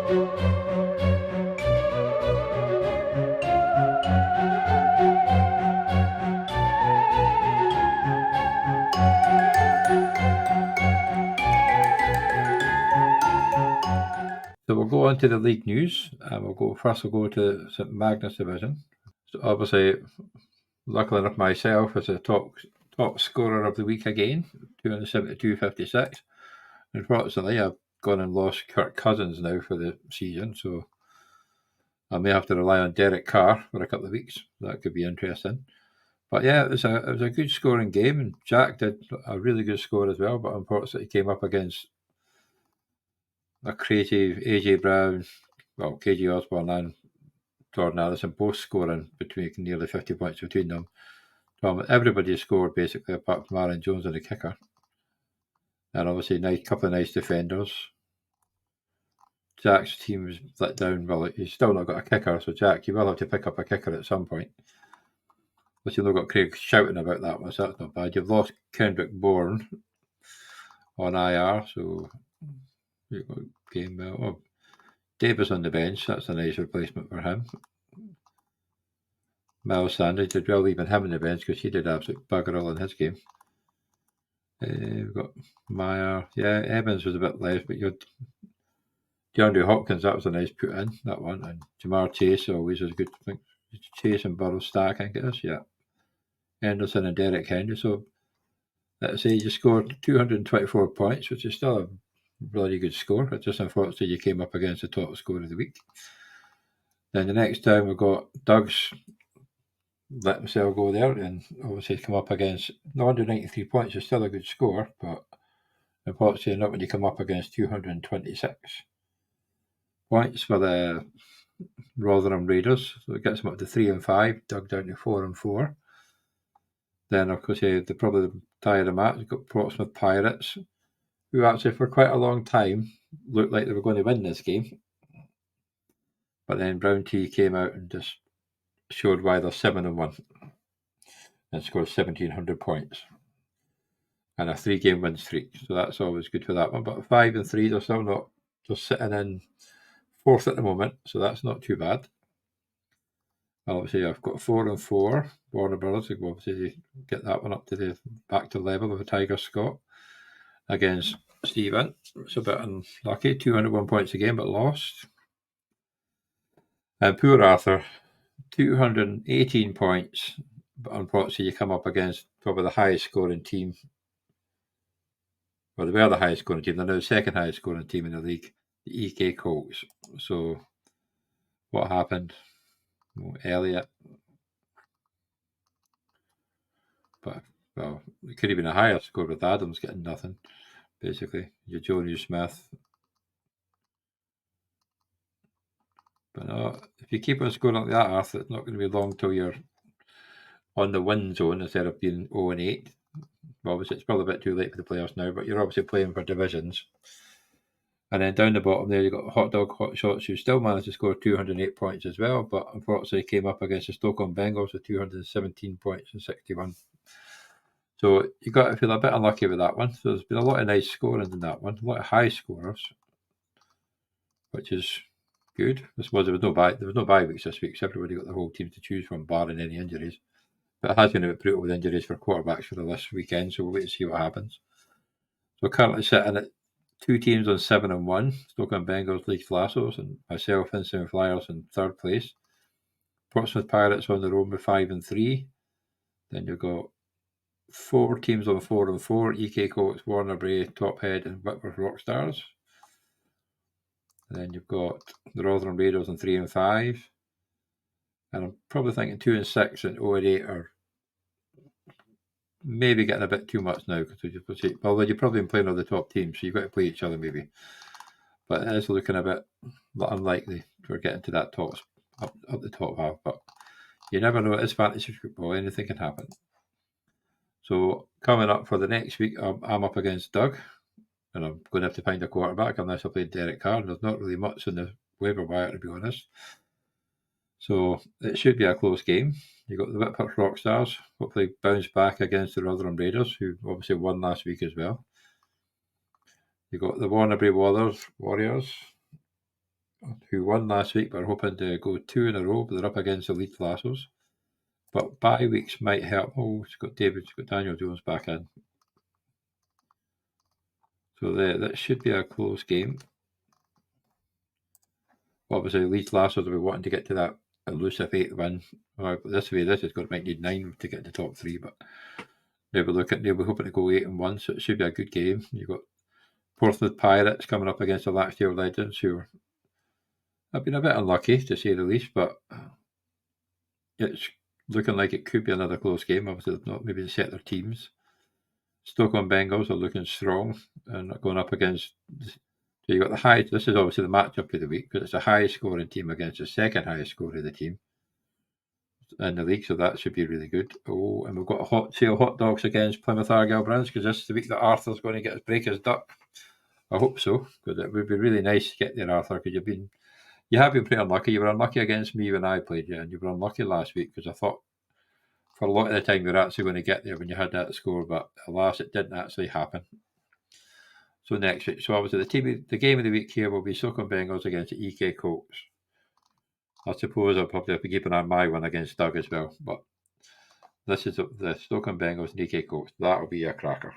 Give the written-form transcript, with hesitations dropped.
So we'll go on to the league news, and we'll go to St Magnus Division. So obviously, luckily enough, myself as a top scorer of the week again, 272.56. Unfortunately, I've gone and lost Kirk Cousins now for the season, so I may have to rely on Derek Carr for a couple of weeks. That could be interesting. But yeah, it was a good scoring game, and Jack did a really good score as well. But unfortunately, he came up against a creative AJ Brown, KJ Osborne and Jordan Allison, both scoring between nearly 50 points between them. Everybody scored basically apart from Aaron Jones and the kicker. And obviously a couple of nice defenders. Jack's team was let down. Well, he's still not got a kicker, so Jack, you will have to pick up a kicker at some point. But you've not got Craig shouting about that much, so that's not bad. You've lost Kendrick Bourne on IR, so you've got game Davis on the bench, that's a nice replacement for him. Miles Sanders did well leaving him on the bench because he did absolute bugger all in his game. We've got Meyer. Yeah, Evans was a bit less, but you had DeAndre Hopkins, that was a nice put in, that one. And Jamar Chase always was good. I think Chase and Burrow Stack, I think it is, yeah. Henderson and Derek Henry. So let's say you scored 224 points, which is still a bloody good score. It's just unfortunately you came up against the top score of the week. Then the next time we got Doug's let himself go there, and obviously come up against 193 points is still a good score, but unfortunately not when you come up against 226 points for the Rotherham Raiders. So it gets them up to 3 and 5, Doug down to 4 and 4. Then of course the probably the tie of the match, you've got Portsmouth Pirates, who actually for quite a long time looked like they were going to win this game. But then Brown T came out and just showed why they're 7 and 1 and scored 1,700 points and a 3-game win streak. So that's always good for that one. But 5 and 3, they're still not just sitting in 4th at the moment, so that's not too bad. Obviously, I've got 4 and 4. Warner Brothers, obviously get that one up to back to the level of a Tiger Scott against Stephen. It's a bit unlucky, 201 points a game, but lost. And poor Arthur, 218 points, but unfortunately you come up against probably the highest scoring team. Well, they were the highest scoring team. They're now the second highest scoring team in the league, the EK Colts. So what happened? Well, Elliott. But, well, it could have been a higher score with Adams getting nothing, basically. Your Johnny Smith. But no, if you keep on scoring like that, Arthur, it's not going to be long till you're on the win zone instead of being 0 and 8. Obviously, it's probably a bit too late for the playoffs now, but you're obviously playing for divisions. And then down the bottom there, you've got Hot Dog Hot Shots, who still managed to score 208 points as well, but unfortunately came up against the Stoke-on-Bengals with 217 points and 61. So you got to feel a bit unlucky with that one. So there's been a lot of nice scoring in that one, a lot of high scorers, which is good. I suppose there was no bye weeks this week, so everybody got the whole team to choose from, barring any injuries. But it has been a bit brutal with injuries for quarterbacks for this weekend, so we'll wait and see what happens. So we're currently sitting at 2 teams on 7 and 1, Stoke-on-Bengals, Leeds Lassos, and myself, Insane Flyers, in 3rd place. Portsmouth Pirates on their own with 5 and 3. Then you've got 4 teams on 4 and 4, EK Colts, Warner Bray, Tophead, and Whitworth Rockstars. And then you've got the Rotherham Raiders on 3 and 5. And I'm probably thinking 2 and 6 and 0 and 8 are maybe getting a bit too much now. Although you've probably been playing all the top teams, so you've got to play each other maybe. But it is looking a bit unlikely for getting to that up the top half. But you never know, it is fantasy football, anything can happen. So coming up for the next week, I'm up against Doug, and I'm going to have to find a quarterback unless I play Derek Carr. There's not really much in the waiver wire, to be honest. So it should be a close game. You've got the Whitworth Rockstars, hopefully bounce back against the Rotherham Raiders, who obviously won last week as well. You've got the Warner Bray Warriors who won last week, but are hoping to go 2 in a row, but they're up against the Leeds Lassos. But bye weeks might help. Oh, it's got Daniel Jones back in. So that should be a close game. Obviously, Leeds Lassos will be wanting to get to that elusive 8th win. This is going to might need 9 to get in the top 3, but they'll be hoping to go 8-1, so it should be a good game. You've got Portsmouth Pirates coming up against the Laxdale Legends, who have been a bit unlucky, to say the least, but it's looking like it could be another close game. Obviously, they've not maybe set their teams. Stoke-on-Bengals are looking strong and going up against. So you got the high. This is obviously the matchup of the week because it's the highest scoring team against the second highest scorer of the team in the league. So that should be really good. Oh, and we've got a hot dogs against Plymouth Argyle Brands because this is the week that Arthur's going to get his break his duck. I hope so because it would be really nice to get there, Arthur, because you have been pretty unlucky. You were unlucky against me when I played you, and you were unlucky last week because I thought for a lot of the time you were actually going to get there when you had that score, but alas, it didn't actually happen. So next week, so obviously the game of the week here will be Stoke-on-Bengals against the EK Colts. I suppose I'll probably have to keep an eye on my one against Doug as well, but this is the Stoke-on-Bengals and EK Colts. That'll be a cracker.